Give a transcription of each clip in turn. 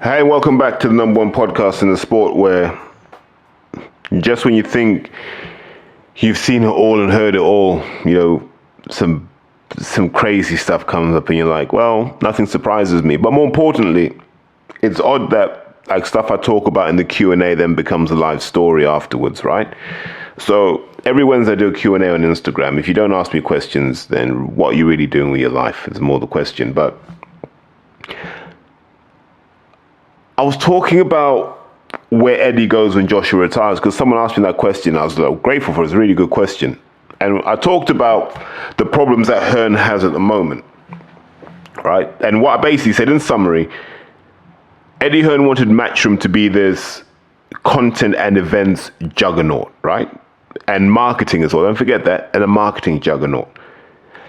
Hey, welcome back to the number one podcast in the sport, where just when you think you've seen it all and heard it all, some crazy stuff comes up and you're like, well, nothing surprises me. But more importantly, it's odd that like stuff I talk about in the Q&A then becomes a live story afterwards, right? So every Wednesday I do a Q&A on Instagram. If you don't ask me questions, then what are you really doing with your life is more the question. But I was talking about where Eddie goes when Joshua retires, because someone asked me that question. I was grateful for it. It's a really good question. And I talked about the problems that Hearn has at the moment, right? And what I basically said in summary, Eddie Hearn wanted Matchroom to be this content and events juggernaut, right? And marketing as well. Don't forget that. And a marketing juggernaut.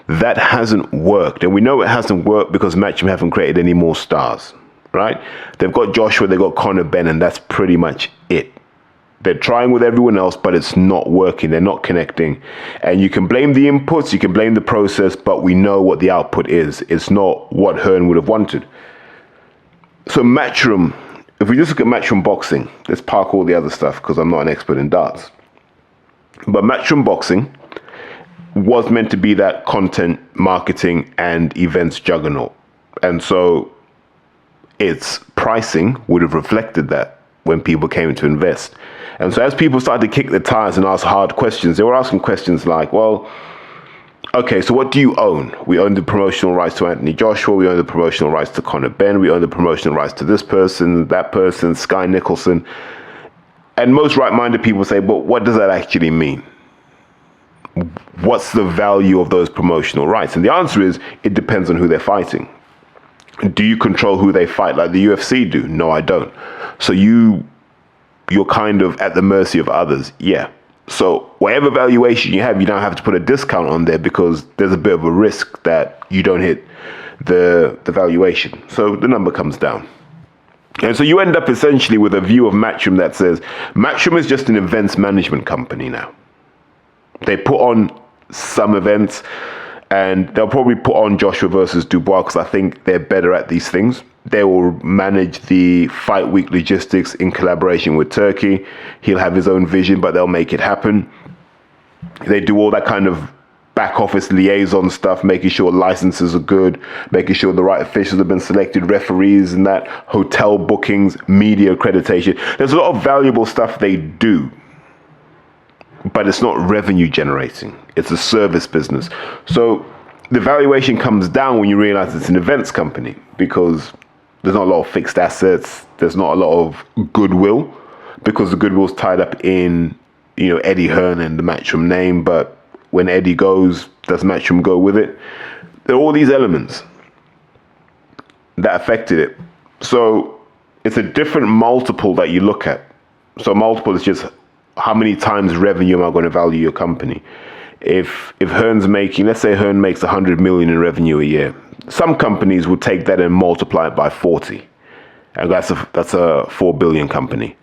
That hasn't worked. And we know it hasn't worked because Matchroom haven't created any more stars. Right? They've got Joshua, they've got Connor Ben, and that's pretty much it. They're trying with everyone else, but it's not working. They're not connecting. And you can blame the inputs, you can blame the process, but we know what the output is. It's not what Hearn would have wanted. So Matchroom, if we just look at Matchroom Boxing, let's park all the other stuff because I'm not an expert in darts. But Matchroom Boxing was meant to be that content, marketing, and events juggernaut. And so its pricing would have reflected that when people came to invest. And so as people started to kick the tires and ask hard questions, they were asking questions like, well, okay, so what do you own? We own the promotional rights to Anthony Joshua. We own the promotional rights to Connor Ben. We own the promotional rights to this person, that person, Sky Nicholson. And most right-minded people say, but what does that actually mean? What's the value of those promotional rights? And the answer is, it depends on who they're fighting. Do you control who they fight like the UFC do? No, I don't. So you're kind of at the mercy of others. Yeah. So whatever valuation you have, you don't have to put a discount on there because there's a bit of a risk that you don't hit the valuation. So the number comes down. And so you end up essentially with a view of Matchroom that says Matchroom is just an events management company now. They put on some events, and they'll probably put on Joshua versus Dubois because I think they're better at these things. They will manage the fight week logistics in collaboration with Turkey. He'll have his own vision, but they'll make it happen. They do all that kind of back office liaison stuff, making sure licenses are good, making sure the right officials have been selected, referees and that, hotel bookings, media accreditation. There's a lot of valuable stuff they do, but it's not revenue generating. It's a service business. So the valuation comes down when you realize it's an events company because there's not a lot of fixed assets. There's not a lot of goodwill because the goodwill's tied up in, Eddie Hearn and the Matchroom name. But when Eddie goes, does Matchroom go with it? There are all these elements that affected it. So it's a different multiple that you look at. So multiple is just how many times revenue am I going to value your company? If Hearn's making, let's say Hearn makes 100 million in revenue a year, some companies will take that and multiply it by 40, and that's a 4 billion company.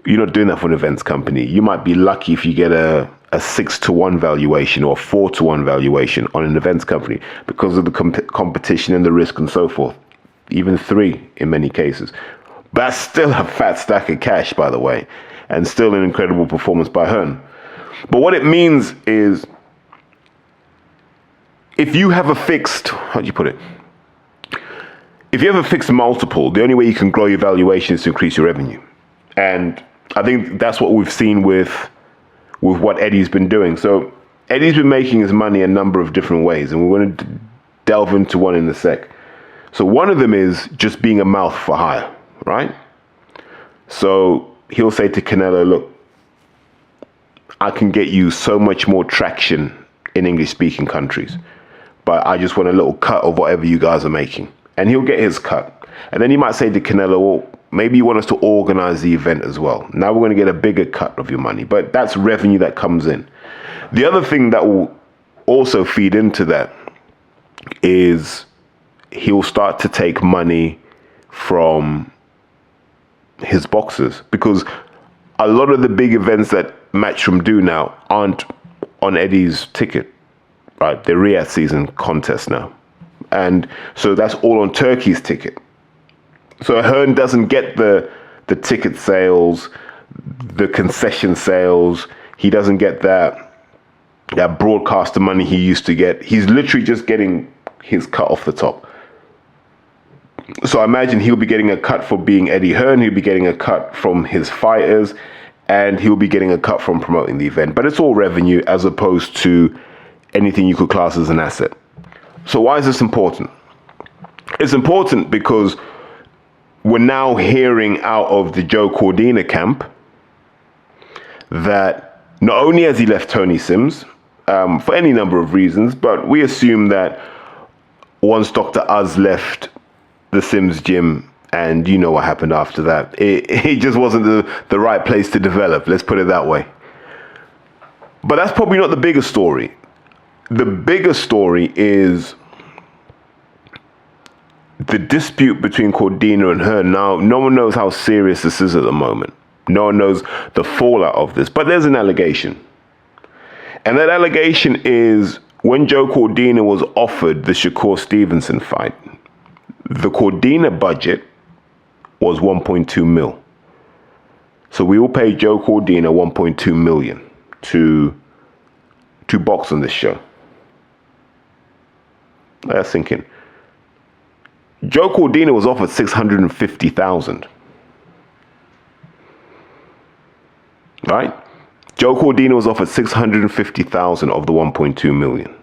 You're not doing that for an events company. You might be lucky if you get a 6-to-1 valuation or a 4-to-1 valuation on an events company because of the competition and the risk and so forth. Even 3 in many cases. But that's still a fat stack of cash, by the way, and still an incredible performance by Hearn. But what it means is, if you have a fixed, how do you put it? If you have a fixed multiple, the only way you can grow your valuation is to increase your revenue. And I think that's what we've seen with what Eddie's been doing. So Eddie's been making his money a number of different ways, and we're going to delve into one in a sec. So one of them is just being a mouth for hire, right? So he'll say to Canelo, look, I can get you so much more traction in English-speaking countries, but I just want a little cut of whatever you guys are making. And he'll get his cut. And then he might say to Canelo, well, maybe you want us to organize the event as well. Now we're going to get a bigger cut of your money, but that's revenue that comes in. The other thing that will also feed into that is he'll start to take money from his boxers, because a lot of the big events that Matchroom do now aren't on Eddie's ticket, right? They're Riyadh season contests now. And so that's all on Turkey's ticket. So Hearn doesn't get the ticket sales, the concession sales. He doesn't get that broadcaster money he used to get. He's literally just getting his cut off the top. So I imagine he'll be getting a cut for being Eddie Hearn. He'll be getting a cut from his fighters, and he'll be getting a cut from promoting the event. But it's all revenue as opposed to anything you could class as an asset. So why is this important? It's important because we're now hearing out of the Joe Cordina camp that not only has he left Tony Sims for any number of reasons, but we assume that once Dr. Uz left the Sims gym, and you know what happened after that, it just wasn't the right place to develop, let's put it that way. But that's probably not the biggest story. The bigger story is the dispute between Cordina and Hearn. Now, no one knows how serious this is at the moment. No one knows the fallout of this, but there's an allegation. And that allegation is when Joe Cordina was offered the Shakur Stevenson fight, the Cordina budget was 1.2 mil. So we will pay Joe Cordina 1.2 million to box on this show. That's thinking. Joe Cordina was offered 650,000. Right? Joe Cordina was offered 650,000 of the 1.2 million.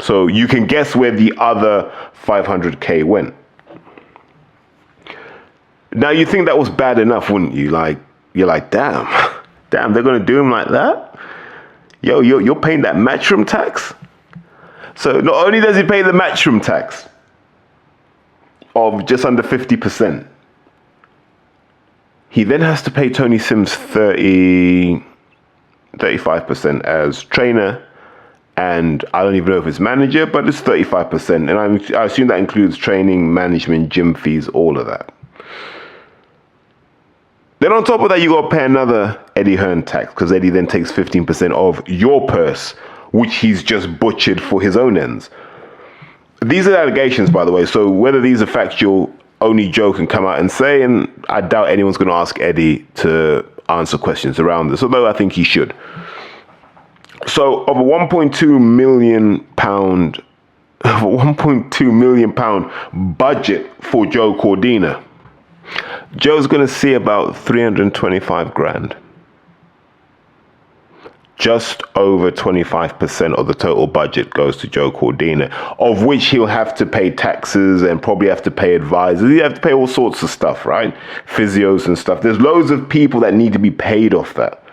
So you can guess where the other 500K went. Now you think that was bad enough, wouldn't you? You're like, damn, they're gonna do him like that? Yo, you're paying that matchroom tax? So not only does he pay the matchroom tax of just under 50%, he then has to pay Tony Sims 35% as trainer, and I don't even know if it's manager, but it's 35%, and I assume that includes training, management, gym fees, all of that. Then on top of that, you got to pay another Eddie Hearn tax, because Eddie then takes 15% of your purse, which he's just butchered for his own ends. These are allegations, by the way, so whether these are factual, only Joe can come out and say, and I doubt anyone's going to ask Eddie to answer questions around this, although I think he should. So of a 1.2 million pound budget for Joe Cordina, Joe's going to see about 325 grand. Just over 25% of the total budget goes to Joe Cordina, of which he'll have to pay taxes and probably have to pay advisors. He'll have to pay all sorts of stuff, right? Physios and stuff. There's loads of people that need to be paid off that.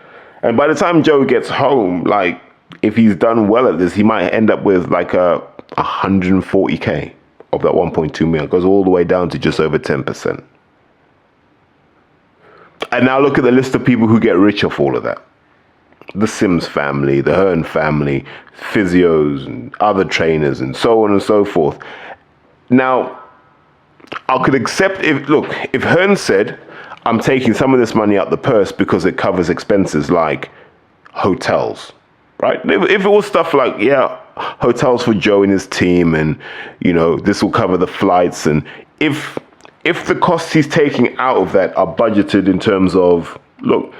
And by the time Joe gets home, like, if he's done well at this, he might end up with like a 140K of that 1.2 million. It goes all the way down to just over 10%. And now look at the list of people who get rich off all of that. The Sims family, the Hearn family, physios and other trainers and so on and so forth. Now, I could accept if Hearn said, I'm taking some of this money out the purse because it covers expenses like hotels, right? If it was stuff like, yeah, hotels for Joe and his team, and, you know, this will cover the flights, and if the costs he's taking out of that are budgeted in terms of, look,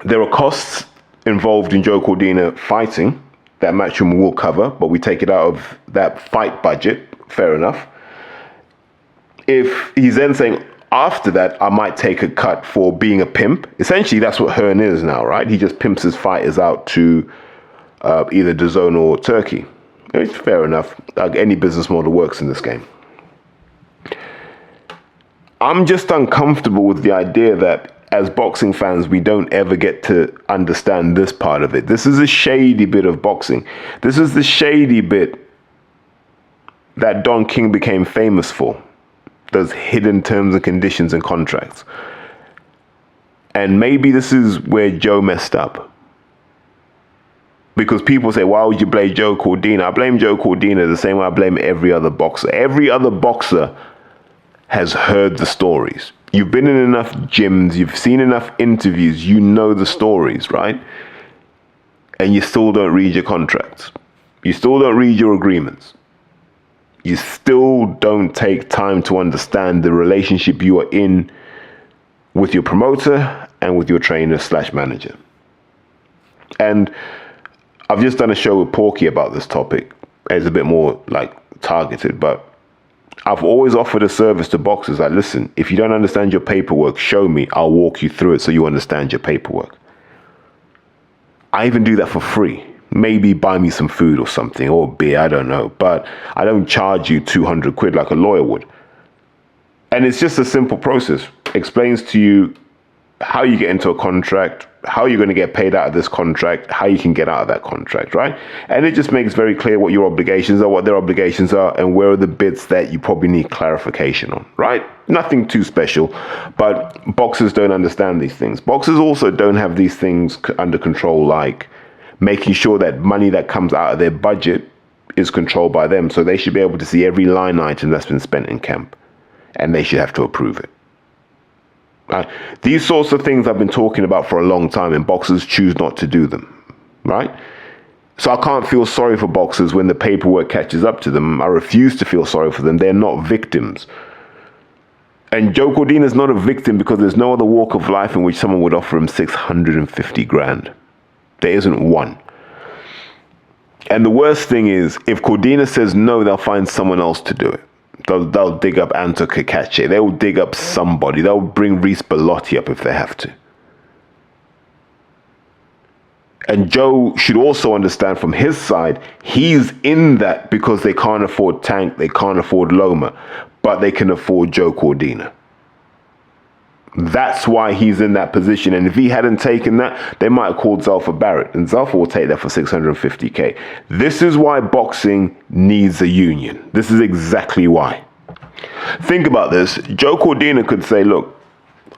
there are costs involved in Joe Cordina fighting that Matchroom will cover, but we take it out of that fight budget, fair enough. If he's then saying, after that, I might take a cut for being a pimp, essentially that's what Hearn is now, right? He just pimps his fighters out to either DAZN or Turkey. It's fair enough. Like, any business model works in this game. I'm just uncomfortable with the idea that as boxing fans, we don't ever get to understand this part of it. This is a shady bit of boxing. This is the shady bit that Don King became famous for. Those hidden terms and conditions and contracts. And maybe this is where Joe messed up. Because people say, why would you blame Joe Cordina? I blame Joe Cordina the same way I blame every other boxer. Every other boxer has heard the stories. You've been in enough gyms, you've seen enough interviews, you know the stories, right? And you still don't read your contracts. You still don't read your agreements. you still don't take time to understand the relationship you are in with your promoter and with your trainer / manager. And I've just done a show with Porky about this topic. It's a bit more like targeted, but I've always offered a service to boxers. Like, listen, if you don't understand your paperwork, show me. I'll walk you through it so you understand your paperwork. I even do that for free. Maybe buy me some food or something, or beer, I don't know. But I don't charge you 200 quid like a lawyer would. And it's just a simple process. Explains to you how you get into a contract, how you're going to get paid out of this contract, how you can get out of that contract, right? And it just makes very clear what your obligations are, what their obligations are, and where are the bits that you probably need clarification on, right? Nothing too special, but boxers don't understand these things. Boxers also don't have these things under control, like making sure that money that comes out of their budget is controlled by them. So they should be able to see every line item that's been spent in camp, and they should have to approve it. These sorts of things I've been talking about for a long time, and boxers choose not to do them, right? So I can't feel sorry for boxers when the paperwork catches up to them. I refuse to feel sorry for them. They're not victims. And Joe Cordina is not a victim because there's no other walk of life in which someone would offer him 650 grand. There isn't one. And the worst thing is, if Cordina says no, they'll find someone else to do it. They'll dig up Anto Kakache. They'll dig up somebody. They'll bring Reece Bellotti up if they have to. And Joe should also understand from his side, he's in that because they can't afford Tank, they can't afford Loma, but they can afford Joe Cordina. That's why he's in that position. And if he hadn't taken that, they might have called Zalfa Barrett, and Zalfa will take that for 650K. This is why boxing needs a union. This is exactly why. Think about this. Joe Cordina could say, look,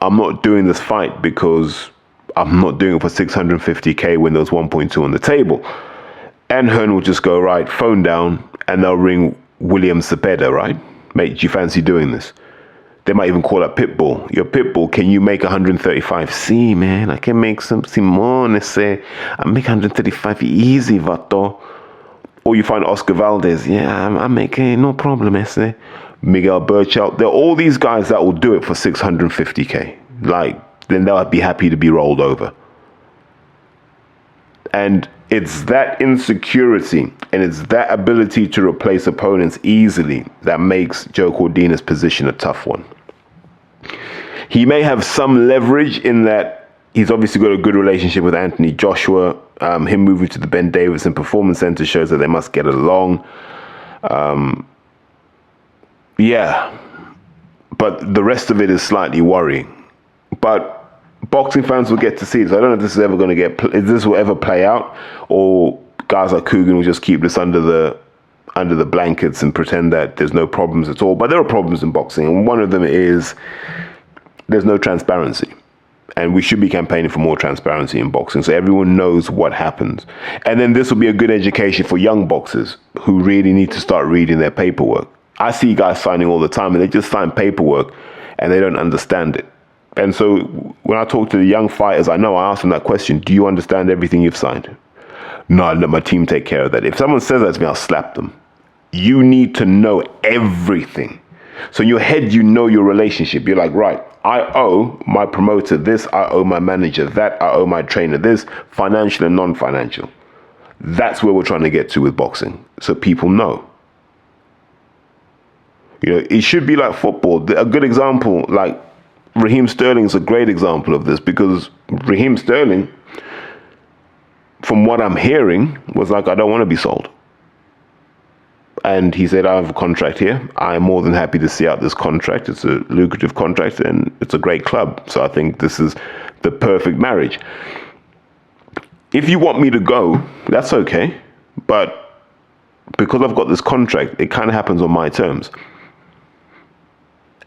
I'm not doing this fight because I'm not doing it for 650K when there's 1.2 on the table. And Hearn will just go, right, phone down, and they'll ring William Cepeda, right? Mate, do you fancy doing this? They might even call up Pitbull. Yo, Pitbull, can you make 135? See, man, I can make some Simone say, I make 135 easy, vato. Or you find Oscar Valdez. Yeah, I'm making no problem, ese. Miguel Burchell. There are all these guys that will do it for 650K. Like, then they'll be happy to be rolled over. And it's that insecurity and it's that ability to replace opponents easily that makes Joe Cordina's position a tough one. He may have some leverage in that he's obviously got a good relationship with Anthony Joshua. Him moving to the Ben Davidson Performance Center shows that they must get along. Yeah, but the rest of it is slightly worrying. But boxing fans will get to see it. So I don't know if this is ever going to if this will ever play out, or guys like Coogan will just keep this under the blankets and pretend that there's no problems at all. But there are problems in boxing, and one of them is there's no transparency. And we should be campaigning for more transparency in boxing so everyone knows what happens. And then this will be a good education for young boxers who really need to start reading their paperwork. I see guys signing all the time and they just sign paperwork and they don't understand it. And so when I talk to the young fighters, I ask them that question, do you understand everything you've signed? No, I let my team take care of that. If someone says that to me, I'll slap them. You need to know everything. So in your head, you know your relationship. You're like, right, I owe my promoter this, I owe my manager that, I owe my trainer this, financial and non-financial. That's where we're trying to get to with boxing, so people know. You know, it should be like football. A good example, like Raheem Sterling is a great example of this, because Raheem Sterling, from what I'm hearing, was like, I don't want to be sold. And he said, I have a contract here. I'm more than happy to see out this contract. It's a lucrative contract and it's a great club. So I think this is the perfect marriage. If you want me to go, that's okay. But because I've got this contract, it kind of happens on my terms.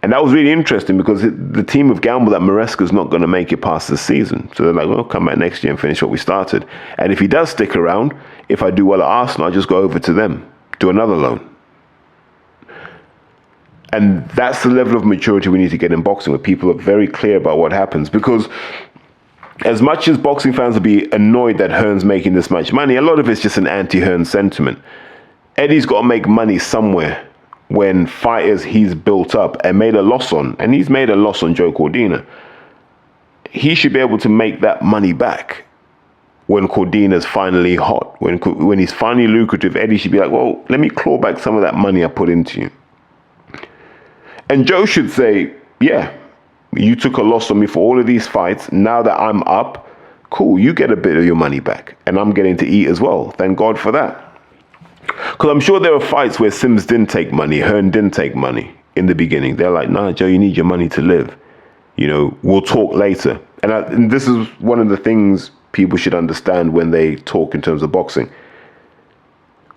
And that was really interesting because the team have gambled that Maresca's not going to make it past this season. So they're like, well, come back next year and finish what we started. And if he does stick around, if I do well at Arsenal, I'll just go over to them, do another loan. And that's the level of maturity we need to get in boxing, where people are very clear about what happens. Because as much as boxing fans will be annoyed that Hearn's making this much money, a lot of it's just an anti-Hearn sentiment. Eddie's got to make money somewhere when fighters he's built up and made a loss on, and he's made a loss on Joe Cordina, he should be able to make that money back when Cordina's finally hot, when he's finally lucrative. Eddie should be like, well, let me claw back some of that money I put into you. And Joe should say, yeah, you took a loss on me for all of these fights. Now that I'm up, cool, you get a bit of your money back. And I'm getting to eat as well. Thank God for that. Because I'm sure there were fights where Sims didn't take money, Hearn didn't take money in the beginning. They're like, nah, Joe, you need your money to live. You know, we'll talk later. And this is one of the things people should understand when they talk in terms of boxing.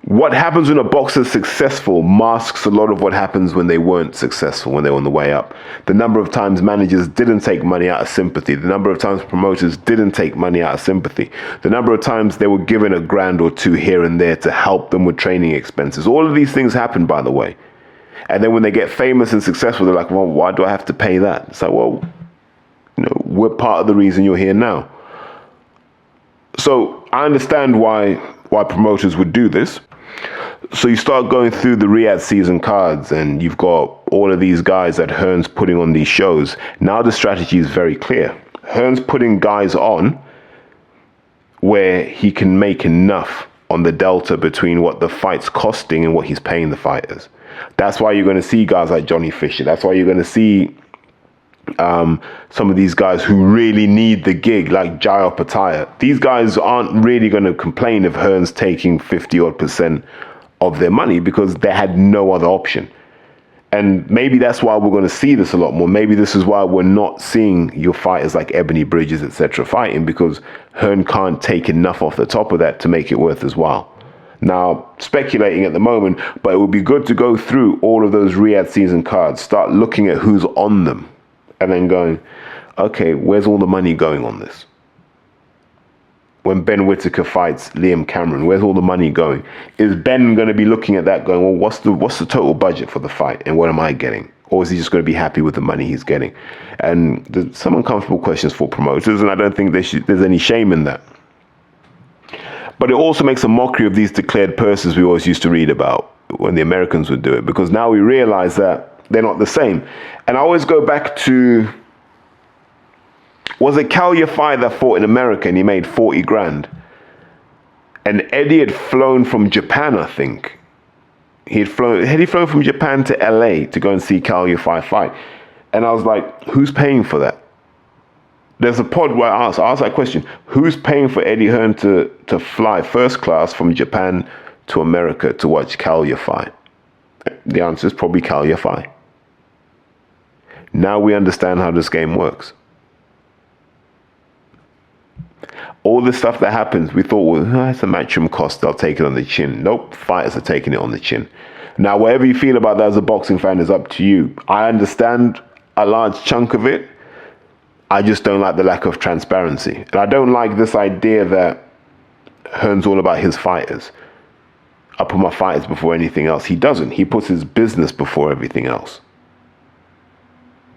What happens when a boxer's successful masks a lot of what happens when they weren't successful, when they were on the way up. The number of times managers didn't take money out of sympathy. The number of times promoters didn't take money out of sympathy. The number of times they were given a grand or two here and there to help them with training expenses. All of these things happen, by the way. And then when they get famous and successful, they're like, well, why do I have to pay that? It's like, well, you know, we're part of the reason you're here now. So I understand why promoters would do this. So you start going through the Riyadh season cards and you've got all of these guys that Hearn's putting on these shows. Now the strategy is very clear. Hearn's putting guys on where he can make enough on the delta between what the fight's costing and what he's paying the fighters. That's why you're going to see guys like Johnny Fisher. That's why you're going to see some of these guys who really need the gig, like Jairo Pataya. These guys aren't really going to complain if Hearn's taking 50% of their money because they had no other option. And maybe that's why we're going to see this a lot more. Maybe this is why we're not seeing your fighters like Ebony Bridges, etc. fighting, because Hearn can't take enough off the top of that to make it worth his while. Now, speculating at the moment, but it would be good to go through all of those Riyadh season cards, start looking at who's on them, and then going, okay, where's all the money going on this? When Ben Whittaker fights Liam Cameron, where's all the money going? Is Ben going to be looking at that going, well, what's the total budget for the fight and what am I getting? Or is he just going to be happy with the money he's getting? And there's some uncomfortable questions for promoters, and I don't think there's any shame in that. But it also makes a mockery of these declared purses we always used to read about when the Americans would do it, because now we realize that they're not the same. And I always go back to, was it Cal Yafai that fought in America and he made 40 grand? And Eddie had flown from Japan, I think. Had he flown from Japan to LA to go and see Cal Yafai fight? And I was like, who's paying for that? There's a pod where I asked that question, who's paying for Eddie Hearn to fly first class from Japan to America to watch Cal Yafai? The answer is probably Cal Yafai. Now we understand how this game works. All the stuff that happens, we thought, well, it's a matchroom cost, they'll take it on the chin. Nope, fighters are taking it on the chin. Now, whatever you feel about that as a boxing fan is up to you. I understand a large chunk of it. I just don't like the lack of transparency. And I don't like this idea that Hearn's all about his fighters. I put my fighters before anything else. He doesn't. He puts his business before everything else.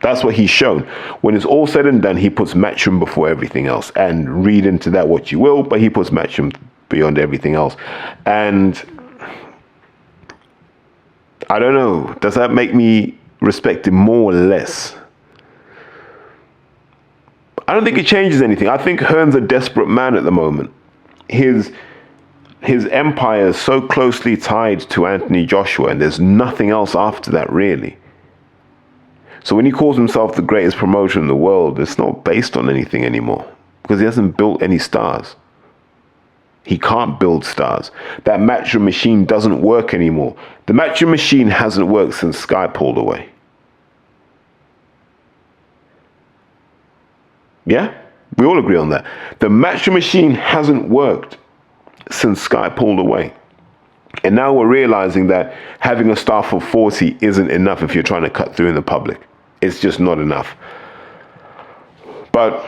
That's what he's shown. When it's all said and done, he puts Matchroom before everything else. And read into that what you will, but he puts Matchroom beyond everything else. And I don't know, does that make me respect him more or less? I don't think it changes anything. I think Hearn's a desperate man at the moment. His empire is so closely tied to Anthony Joshua, and there's nothing else after that, really. So when he calls himself the greatest promoter in the world, it's not based on anything anymore, because he hasn't built any stars. He can't build stars. That Matchroom machine doesn't work anymore. The Matchroom machine hasn't worked since Sky pulled away. Yeah? We all agree on that. The Matchroom machine hasn't worked since Sky pulled away. And now we're realizing that having a staff of 40 isn't enough if you're trying to cut through in the public. It's just not enough. But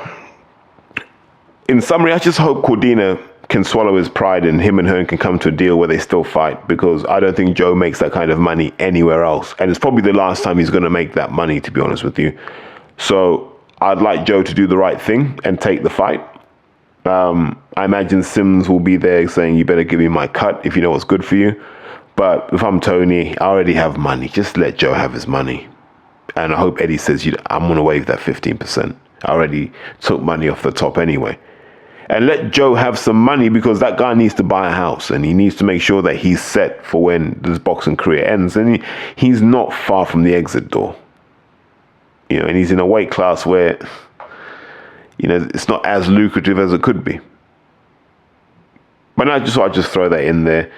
in summary, I just hope Cordina can swallow his pride and him and Hearn can come to a deal where they still fight, because I don't think Joe makes that kind of money anywhere else. And it's probably the last time he's going to make that money, to be honest with you. So I'd like Joe to do the right thing and take the fight. I imagine Sims will be there saying, you better give me my cut if you know what's good for you. But if I'm Tony, I already have money. Just let Joe have his money. And I hope Eddie says, I'm going to waive that 15%. I already took money off the top anyway. And let Joe have some money, because that guy needs to buy a house and he needs to make sure that he's set for when this boxing career ends. And he's not far from the exit door. And he's in a weight class where, it's not as lucrative as it could be. But I just throw that in there.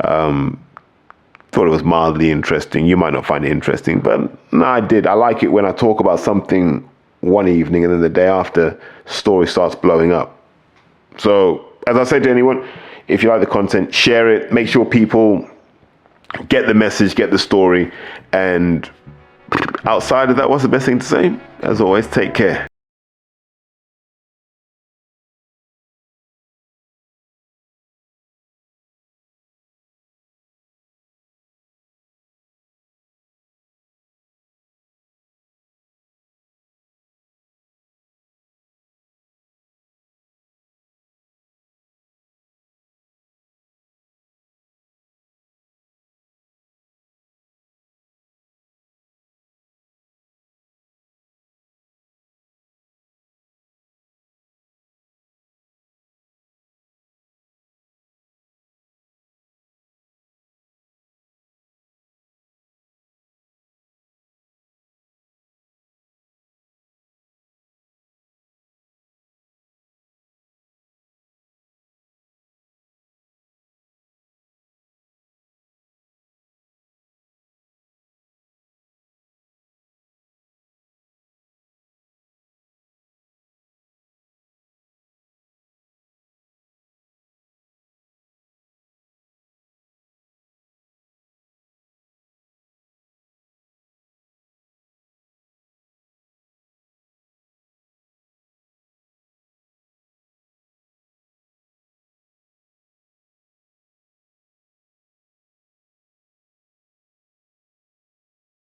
Thought it was mildly interesting. You might not find it interesting, but no, I did. I like it when I talk about something one evening and then the day after, story starts blowing up. So, as I say to anyone, if you like the content, share it. Make sure people get the message, get the story. And outside of that, what's the best thing to say? As always, take care.